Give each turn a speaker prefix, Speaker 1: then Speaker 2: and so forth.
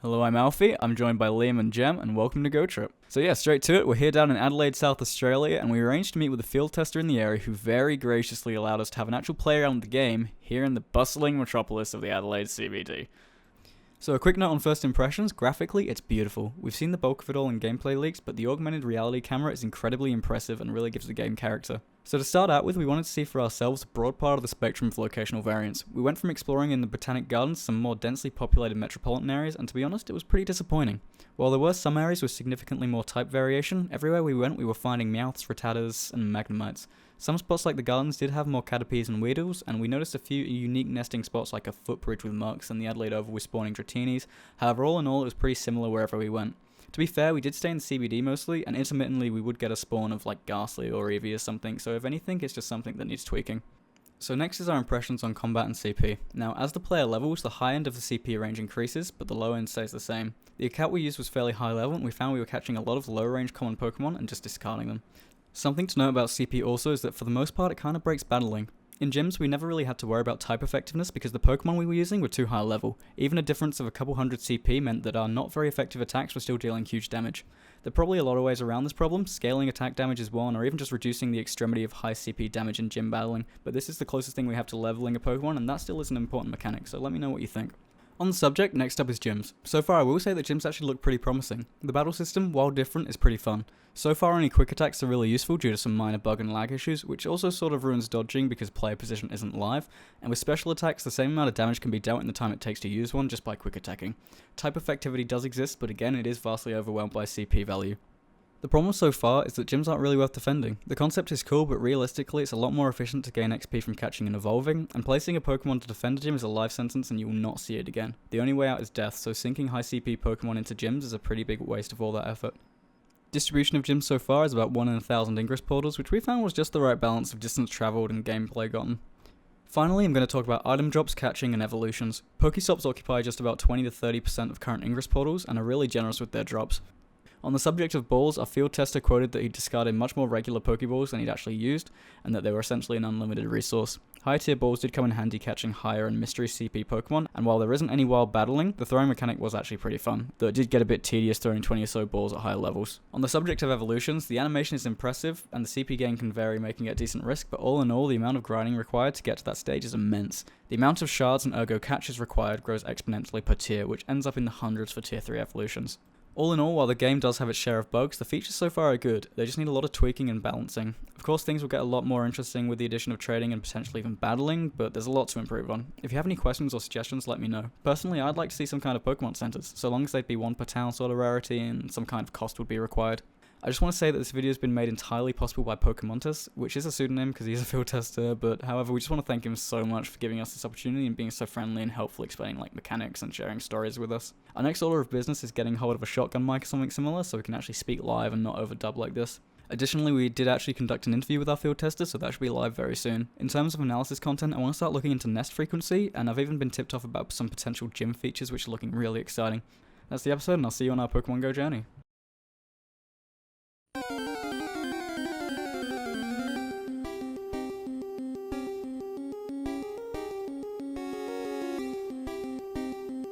Speaker 1: Hello, I'm Alfie. I'm joined by Liam and Jem, and welcome to GOtrip. So yeah, straight to it, we're here down in Adelaide, South Australia, and we arranged to meet with a field tester in the area who very graciously allowed us to have an actual play around with the game here in the bustling metropolis of the Adelaide CBD. So a quick note on first impressions, graphically it's beautiful. We've seen the bulk of it all in gameplay leaks, but the augmented reality camera is incredibly impressive and really gives the game character. So to start out with, we wanted to see for ourselves a broad part of the spectrum of locational variants. We went from exploring in the Botanic Gardens to some more densely populated metropolitan areas, and to be honest, it was pretty disappointing. While there were some areas with significantly more type variation, everywhere we went we were finding Meowths, Rattatas, and Magnemites. Some spots like the gardens did have more Caterpies and Weedles, and we noticed a few unique nesting spots like a footbridge with Mucks and the Adelaide Oval with spawning Dratinies. However, all in all, it was pretty similar wherever we went. To be fair, we did stay in the CBD mostly, and intermittently we would get a spawn of like Ghastly or Eevee or something, so if anything, it's just something that needs tweaking. So next is our impressions on combat and CP. Now, as the player levels, the high end of the CP range increases, but the low end stays the same. The account we used was fairly high level, and we found we were catching a lot of low range common Pokemon and just discarding them. Something to note about CP also is that for the most part it kind of breaks battling. In gyms, we never really had to worry about type effectiveness because the Pokemon we were using were too high level. Even a difference of a couple hundred CP meant that our not very effective attacks were still dealing huge damage. There are probably a lot of ways around this problem. Scaling attack damage is one, or even just reducing the extremity of high CP damage in gym battling, but this is the closest thing we have to leveling a Pokemon, and that still is an important mechanic, so let me know what you think. On the subject, next up is gyms. So far I will say that gyms actually look pretty promising. The battle system, while different, is pretty fun. So far only quick attacks are really useful due to some minor bug and lag issues, which also sort of ruins dodging because player position isn't live, and with special attacks the same amount of damage can be dealt in the time it takes to use one just by quick attacking. Type effectivity does exist, but again it is vastly overwhelmed by CP value. The problem so far is that gyms aren't really worth defending. The concept is cool, but realistically it's a lot more efficient to gain XP from catching and evolving, and placing a Pokemon to defend a gym is a life sentence and you will not see it again. The only way out is death, so sinking high CP Pokemon into gyms is a pretty big waste of all that effort. Distribution of gyms so far is about 1 in 1,000 Ingress portals, which we found was just the right balance of distance travelled and gameplay gotten. Finally, I'm going to talk about item drops, catching, and evolutions. Pokestops occupy just about 20 to 30% of current Ingress portals and are really generous with their drops. On the subject of balls, our field tester quoted that he discarded much more regular Pokeballs than he'd actually used, and that they were essentially an unlimited resource. High tier balls did come in handy catching higher and mystery CP Pokemon, and while there isn't any wild battling, the throwing mechanic was actually pretty fun, though it did get a bit tedious throwing 20 or so balls at higher levels. On the subject of evolutions, the animation is impressive, and the CP gain can vary, making it a decent risk, but all in all, the amount of grinding required to get to that stage is immense. The amount of shards and ergo catches required grows exponentially per tier, which ends up in the hundreds for tier 3 evolutions. All in all, while the game does have its share of bugs, the features so far are good. They just need a lot of tweaking and balancing. Of course, things will get a lot more interesting with the addition of trading and potentially even battling, but there's a lot to improve on. If you have any questions or suggestions, let me know. Personally, I'd like to see some kind of Pokemon centers, so long as they'd be one per town sort of rarity and some kind of cost would be required. I just want to say that this video has been made entirely possible by Pokemontas, which is a pseudonym because he's a field tester, but however, we just want to thank him so much for giving us this opportunity and being so friendly and helpful explaining like mechanics and sharing stories with us. Our next order of business is getting hold of a shotgun mic or something similar so we can actually speak live and not overdub like this. Additionally, we did actually conduct an interview with our field tester, so that should be live very soon. In terms of analysis content, I want to start looking into nest frequency, and I've even been tipped off about some potential gym features which are looking really exciting. That's the episode, and I'll see you on our Pokemon Go journey.